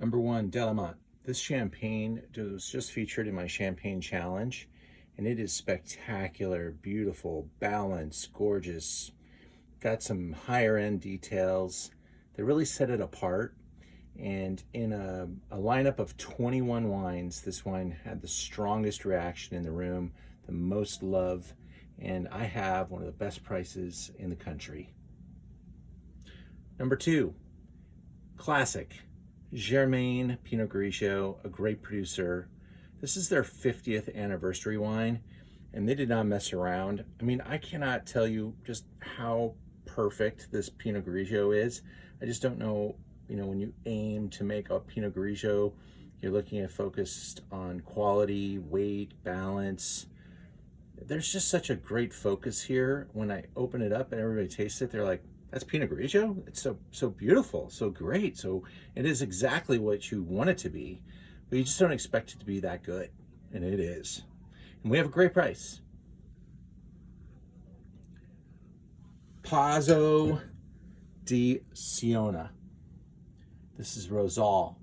Number one, Delamont. This champagne was just featured in my champagne challenge, and it is spectacular, beautiful, balanced, gorgeous. Got some higher end details that really set it apart. And in a lineup of 21 wines, this wine had the strongest reaction in the room, the most love, and I have one of the best prices in the country. Number two, Classic. Germain Pinot Grigio, a great producer. This is their 50th anniversary wine, and they did not mess around. I mean, I cannot tell you just how perfect this Pinot Grigio is. I just don't know, when you aim to make a Pinot Grigio, you're looking at focused on quality, weight, balance. There's just such a great focus here. When I open it up and everybody tastes it, they're like, that's Pinot Grigio? It's so beautiful, so great. So it is exactly what you want it to be, but you just don't expect it to be that good, and it is. And we have a great price. Paso di Siona. This is Rosal.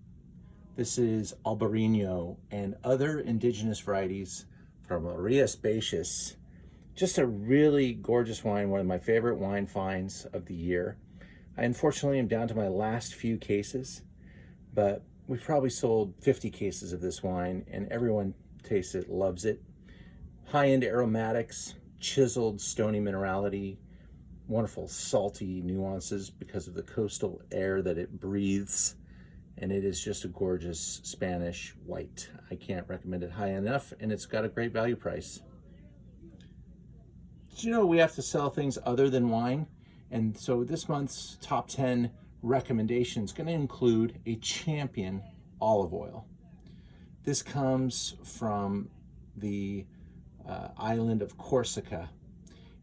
This is Albarino and other indigenous varieties from Maria Spacious. Just a really gorgeous wine, one of my favorite wine finds of the year. I unfortunately am down to my last few cases, but we've probably sold 50 cases of this wine, and everyone tastes it, loves it. High-end aromatics, chiseled stony minerality, wonderful salty nuances because of the coastal air that it breathes, and it is just a gorgeous Spanish white. I can't recommend it high enough, and it's got a great value price. Did you know we have to sell things other than wine? And so this month's top 10 recommendation is going to include a Champion olive oil. This comes from the island of Corsica,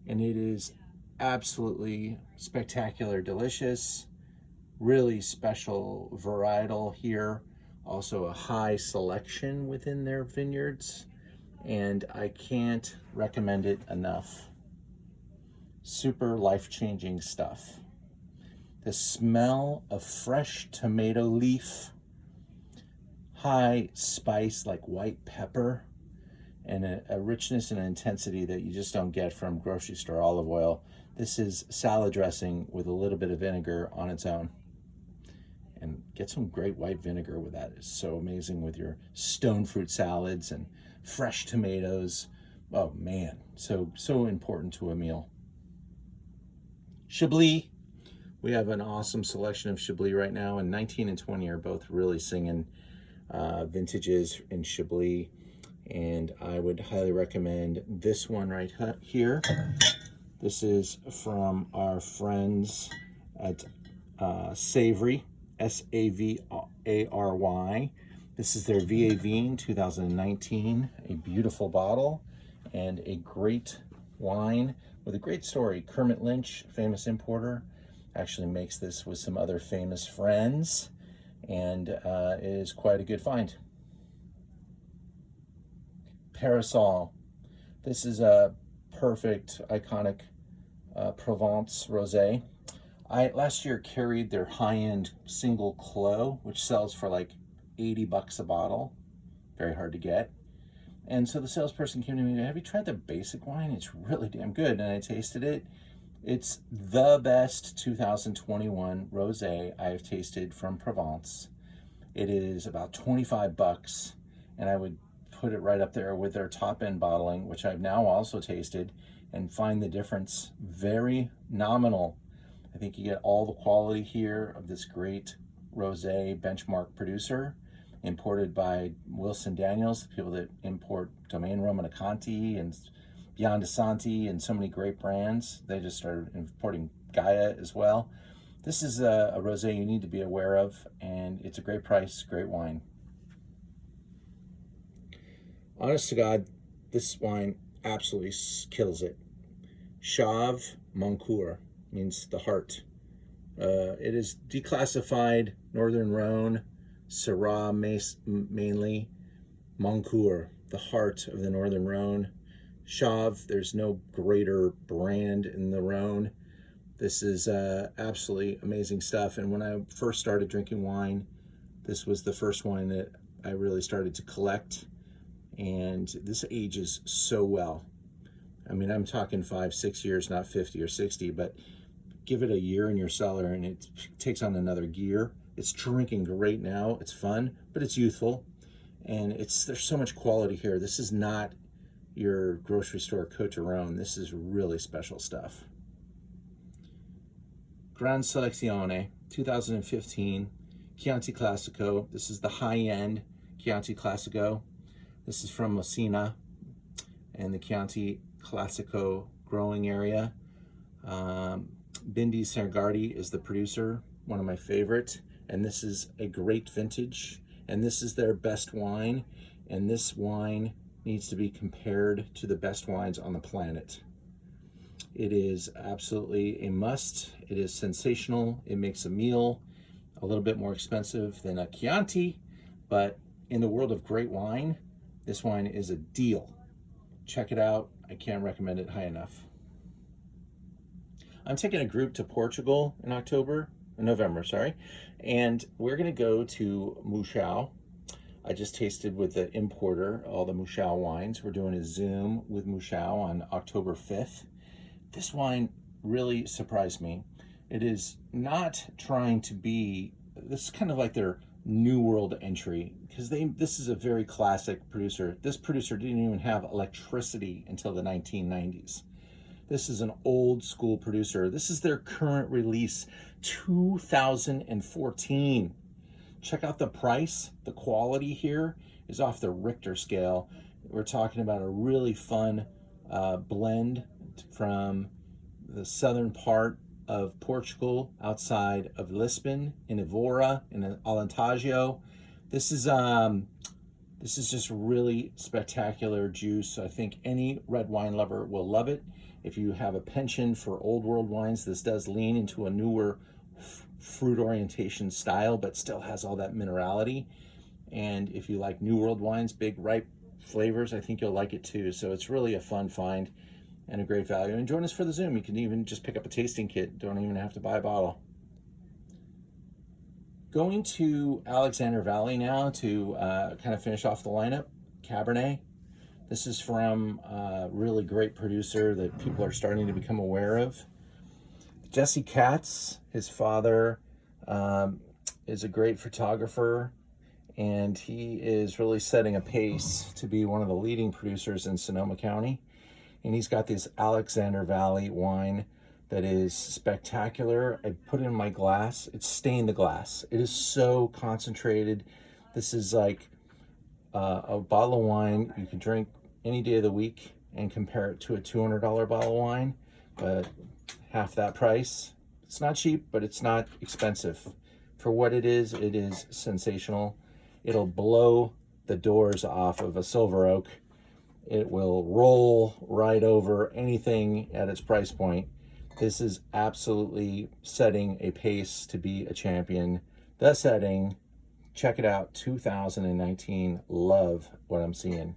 and it is absolutely spectacular, delicious, really special varietal here. Also a high selection within their vineyards, and I can't recommend it enough. Super life-changing stuff. The smell of fresh tomato leaf, high spice like white pepper, and a richness and an intensity that you just don't get from grocery store olive oil. This is salad dressing with a little bit of vinegar on its own. And get some great white vinegar with that. It's so amazing with your stone fruit salads and fresh tomatoes. Oh man, so important to a meal. Chablis. We have an awesome selection of Chablis right now, and 19 and 20 are both really singing vintages in Chablis, and I would highly recommend this one right here. This is from our friends at Savory, Savary. This is their VA Vin 2019, a beautiful bottle and a great wine with a great story. Kermit Lynch, famous importer, actually makes this with some other famous friends, and it is quite a good find. Parasol. This is a perfect, iconic Provence rosé. I last year carried their high-end single Clos, which sells for like $80 a bottle. Very hard to get. And so the salesperson came to me, have you tried the basic wine? It's really damn good. And I tasted it. It's the best 2021 rosé I have tasted from Provence. It is about $25, and I would put it right up there with their top-end bottling, which I've now also tasted, and find the difference very nominal. I think you get all the quality here of this great rosé benchmark producer, imported by Wilson Daniels, the people that import Domaine Romanicanti and Biondisanti and so many great brands. They just started importing Gaia as well. This is a rosé you need to be aware of, and it's a great price, great wine. Honest to God, this wine absolutely kills it. Chave Moncour means the heart. It is declassified Northern Rhone, Syrah mainly, Moncour, the heart of the Northern Rhone. Chave, there's no greater brand in the Rhone. This is absolutely amazing stuff. And when I first started drinking wine, This was the first wine that I really started to collect, and this ages so well. I mean, I'm talking 5-6 years, not 50 or 60, but give it a year in your cellar and it takes on another gear. It's drinking great now. It's fun, but it's youthful, and there's so much quality here. This is not your grocery store Côte d'Aron. This is really special stuff. Gran Selezione, 2015, Chianti Classico. This is the high-end Chianti Classico. This is from Messina and the Chianti Classico growing area. Bindi Sergardi is the producer, one of my favorite, and this is a great vintage, and this is their best wine, and this wine needs to be compared to the best wines on the planet. It is absolutely a must. It is sensational. It makes a meal a little bit more expensive than a Chianti, but in the world of great wine, this wine is a deal. Check it out. I can't recommend it high enough. I'm taking a group to Portugal in November, and we're gonna go to Mushao. I just tasted with the importer all the Mushao wines. We're doing a Zoom with Mushao on October 5th. This wine really surprised me. It is not trying to be, this is kind of like their new world entry, because this is a very classic producer. This producer didn't even have electricity until the 1990s. This is an old school producer. This is their current release, 2014. Check out the price. The quality here is off the Richter scale. We're talking about a really fun blend from the southern part of Portugal, outside of Lisbon, in Evora, in Alentejo. This is just really spectacular juice. I think any red wine lover will love it. If you have a penchant for old world wines, this does lean into a newer fruit orientation style, but still has all that minerality. And if you like new world wines, big ripe flavors, I think you'll like it too. So it's really a fun find and a great value. And join us for the Zoom. You can even just pick up a tasting kit. Don't even have to buy a bottle. Going to Alexander Valley now to kind of finish off the lineup. Cabernet. This is from a really great producer that people are starting to become aware of. Jesse Katz, his father, is a great photographer, and he is really setting a pace to be one of the leading producers in Sonoma County. And he's got this Alexander Valley wine that is spectacular. I put it in my glass. It stained the glass. It is so concentrated. This is like a bottle of wine you can drink any day of the week and compare it to a $200 bottle of wine, but half that price. It's not cheap, but it's not expensive. For what it is sensational. It'll blow the doors off of a silver oak. It will roll right over anything at its price point. This is absolutely setting a pace to be a champion. The setting, check it out, 2019. Love what I'm seeing.